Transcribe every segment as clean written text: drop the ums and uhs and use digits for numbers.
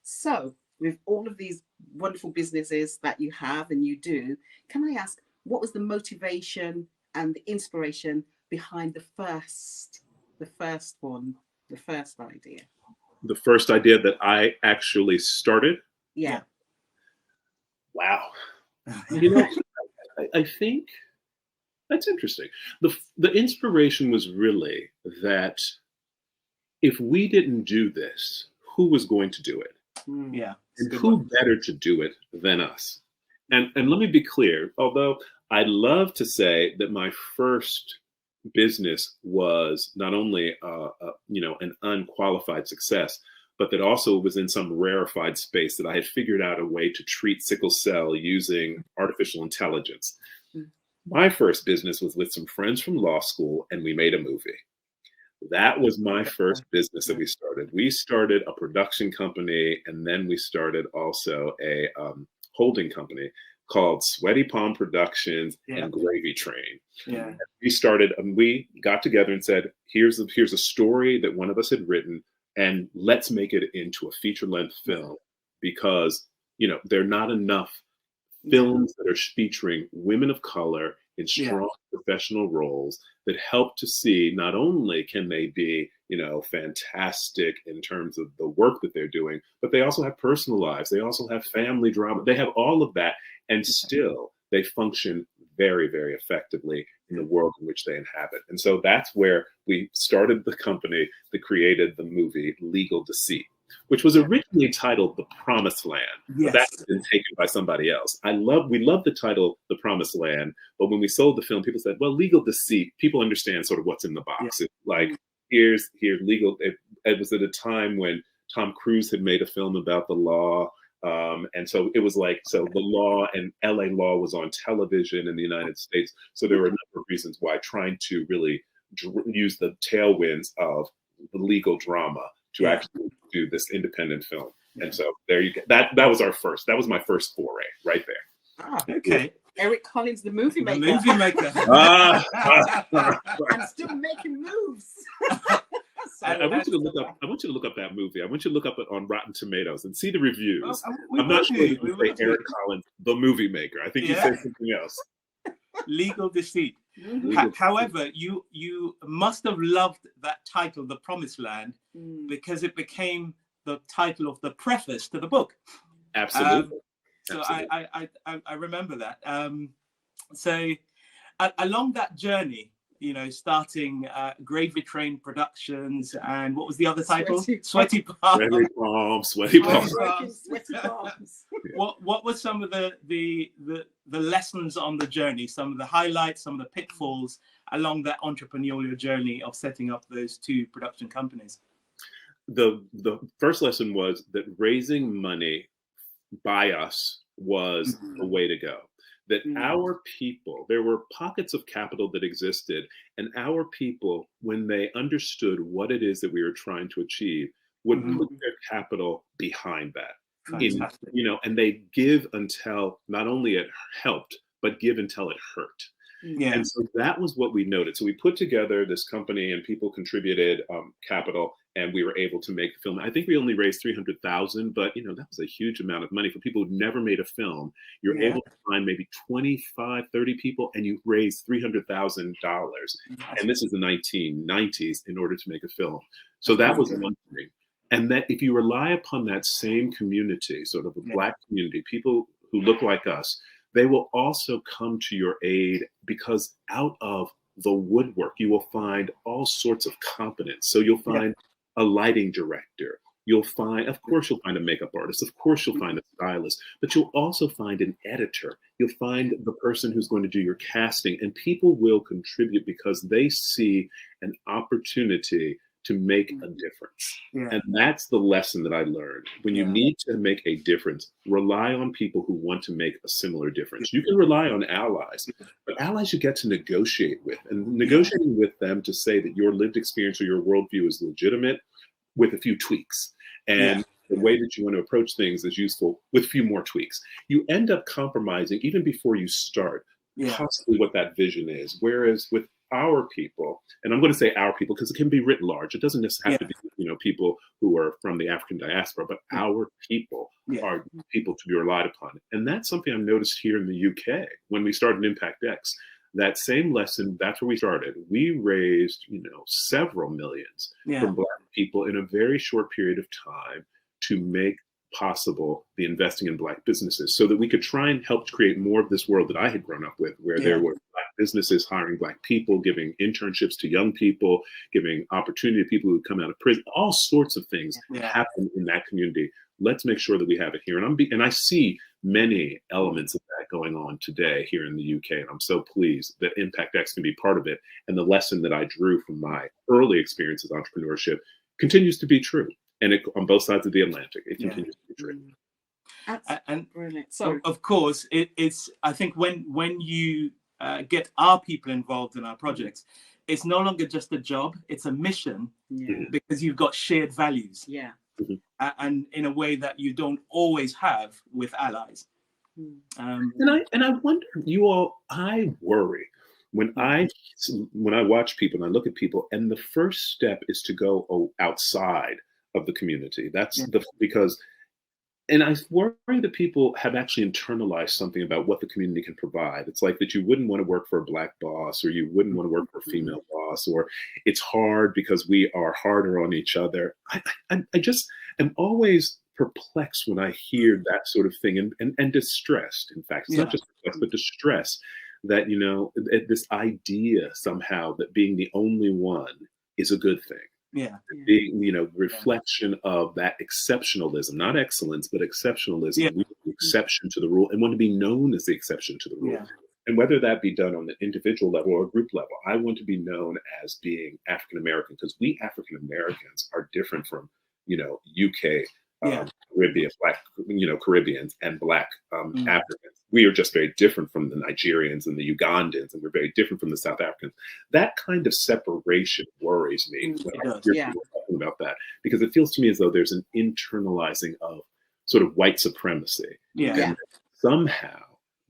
So, with all of these wonderful businesses that you have and you do, can I ask what was the motivation and the inspiration behind the first one, the first idea? The first idea that I actually started? Yeah. Wow. You know, I think that's interesting. The inspiration was really that if we didn't do this, who was going to do it? Yeah. And who better to do it than us? And let me be clear, although I'd love to say that my first business was not only an unqualified success, but that also was in some rarefied space that I had figured out a way to treat sickle cell using artificial intelligence. My first business was with some friends from law school, and we made a movie. That was my first business that we started. We started a production company, and then we started also a holding company called Sweaty Palm Productions and Gravy Train. Yeah. And we started, and we got together and said, here's a story that one of us had written, and let's make it into a feature-length film, because there are not enough films that are featuring women of color in strong professional roles that help to see not only can they be, fantastic in terms of the work that they're doing, but they also have personal lives. They also have family drama. They have all of that, and still they function very, very effectively in the world in which they inhabit. And so that's where we started the company that created the movie Legal Deceit, which was originally titled The Promised Land. But that's been taken by somebody else. We love the title The Promised Land, but when we sold the film, people said, well, Legal Deceit, people understand sort of what's in the box. It's like, here's legal. It was at a time when Tom Cruise had made a film about the law. And so it was like, so the law and LA law was on television in the United States. So there were a number of reasons why trying to really use the tailwinds of the legal drama to actually do this independent film. And so there you go. That was that was my first foray right there. Ah, okay. Eric Collins, the movie maker. The movie maker. And still making moves. I want you to look up that movie. I want you to look up it on Rotten Tomatoes and see the reviews. I'm not sure if you say Eric Collins, the movie maker. I think you said something else. Legal Deceit. However, you must have loved that title, The Promised Land, because it became the title of the preface to the book. Absolutely. So I remember that. So along that journey, starting Gravy Train Productions, and what was the other title? Sweaty Palms. Sweaty Palms. What were some of the lessons on the journey? Some of the highlights, some of the pitfalls along that entrepreneurial journey of setting up those two production companies? The first lesson was that raising money by us was the way to go. That our people, there were pockets of capital that existed, and our people, when they understood what it is that we were trying to achieve, would put their capital behind that. And they give until not only it helped, but give until it hurt. And so that was what we noted. So we put together this company, and people contributed capital, and we were able to make the film. I think we only raised $300,000, but that was a huge amount of money for people who've never made a film. You're able to find maybe 25, 30 people, and you raise $300,000. And this is the 1990s in order to make a film. So that was one thing. And that if you rely upon that same community, sort of a Black community, people who look like us, they will also come to your aid, because out of the woodwork, you will find all sorts of competence. So you'll find a lighting director. You'll find, of course, you'll find a makeup artist. Of course, you'll find a stylist, but you'll also find an editor. You'll find the person who's going to do your casting, and people will contribute because they see an opportunity to make a difference. Yeah. And that's the lesson that I learned. When you need to make a difference, rely on people who want to make a similar difference. You can rely on allies, but allies you get to negotiate with, and negotiating with them to say that your lived experience or your worldview is legitimate with a few tweaks. And the way that you want to approach things is useful with a few more tweaks. You end up compromising even before you start possibly what that vision is. Whereas with our people, and I'm going to say our people because it can be writ large. It doesn't necessarily have to be, people who are from the African diaspora, but our people are people to be relied upon. And that's something I've noticed here in the UK when we started Impact X. That same lesson, that's where we started. We raised, several millions from Black people in a very short period of time to make possible the investing in Black businesses so that we could try and help create more of this world that I had grown up with, where there were Black businesses hiring Black people, giving internships to young people, giving opportunity to people who come out of prison, all sorts of things happen in that community. Let's make sure that we have it here. And I see many elements of that going on today here in the UK. And I'm so pleased that Impact X can be part of it. And the lesson that I drew from my early experience as entrepreneurship continues to be true. And on both sides of the Atlantic, it continues to be true. And brilliant. So, of course, it's. I think when you get our people involved in our projects, it's no longer just a job; it's a mission because you've got shared values. Yeah. And in a way that you don't always have with allies. And I wonder, I worry when I watch people and I look at people, and the first step is to go outside of the community. That's because And I worry that people have actually internalized something about what the community can provide. It's like that you wouldn't want to work for a Black boss, or you wouldn't want to work for a female boss, or it's hard because we are harder on each other. I just am always perplexed when I hear that sort of thing, and distressed. In fact, it's not just perplexed, but distressed that, you know, this idea somehow that being the only one is a good thing. Being, you know, reflection of that exceptionalism, not excellence, but exceptionalism. We the exception to the rule and want to be known as the exception to the rule. And whether that be done on an individual level or a group level, I want to be known as being African American, because we African Americans are different from, you know, UK, Caribbean, Black, you know, Caribbeans and Black Africans. We are just very different from the Nigerians and the Ugandans, and we're very different from the South Africans. That kind of separation worries me when I hear people talking about that, because it feels to me as though there's an internalizing of sort of white supremacy. And somehow,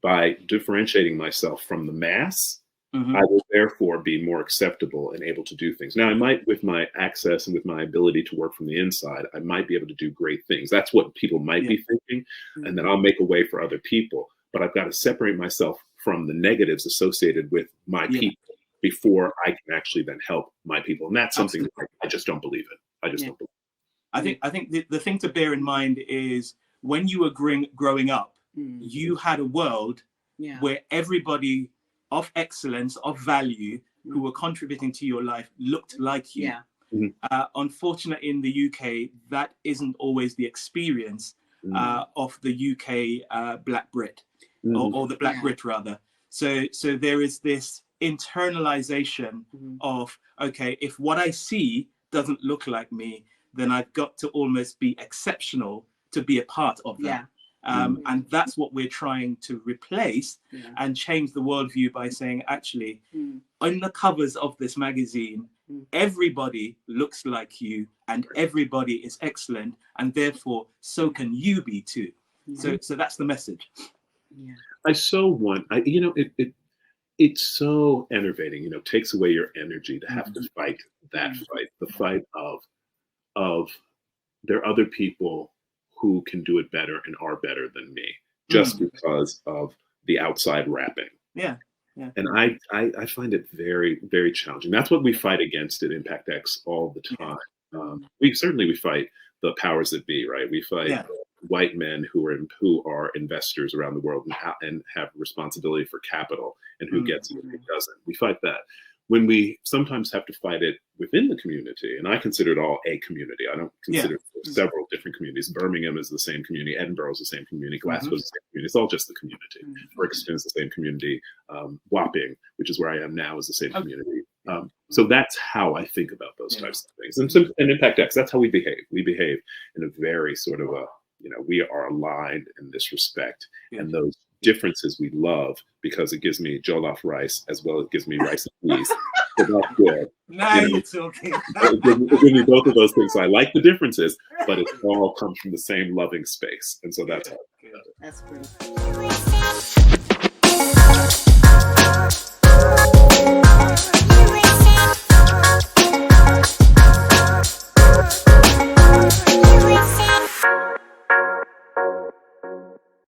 by differentiating myself from the mass, I will therefore be more acceptable and able to do things. Now, I might, with my access and with my ability to work from the inside, I might be able to do great things. That's what people might be thinking. And then I'll make a way for other people. But I've got to separate myself from the negatives associated with my people before I can actually then help my people. And that's something that I just don't believe in. I just don't believe in. I think the thing to bear in mind is when you were growing up, you had a world where everybody of excellence, of value, who were contributing to your life looked like you. Unfortunately, in the UK, that isn't always the experience of the UK Black Brit, or the Black Brit rather. So there is this internalization of, okay, if what I see doesn't look like me, then I've got to almost be exceptional to be a part of that. And that's what we're trying to replace and change the worldview by saying, actually, on the covers of this magazine, everybody looks like you and everybody is excellent, and therefore so can you be too. So that's the message. I so want, you know, it's so enervating, you know, takes away your energy to have to fight that fight, the fight of there are other people who can do it better and are better than me, just because of the outside wrapping. And I find it very, very challenging. That's what we fight against at Impact X all the time. We fight the powers that be, right? We fight white men who are investors around the world and have responsibility for capital, and who gets it and who doesn't. We fight that. When we sometimes have to fight it within the community, and I consider it all a community. I don't consider several different communities. Birmingham is the same community. Edinburgh is the same community. Glasgow is the same community. It's all just the community. Brixton is the same community. Wapping, which is where I am now, is the same community. So that's how I think about those types of things. And Impact X, that's how we behave. We behave in a very sort of we are aligned in this respect. And those differences we love, because it gives me jollof rice as well as it gives me rice and peas. So that's good. Now you're talking. It gives me both of those things. So I like the differences, but it all comes from the same loving space. And so that's how I do it. That's brilliant.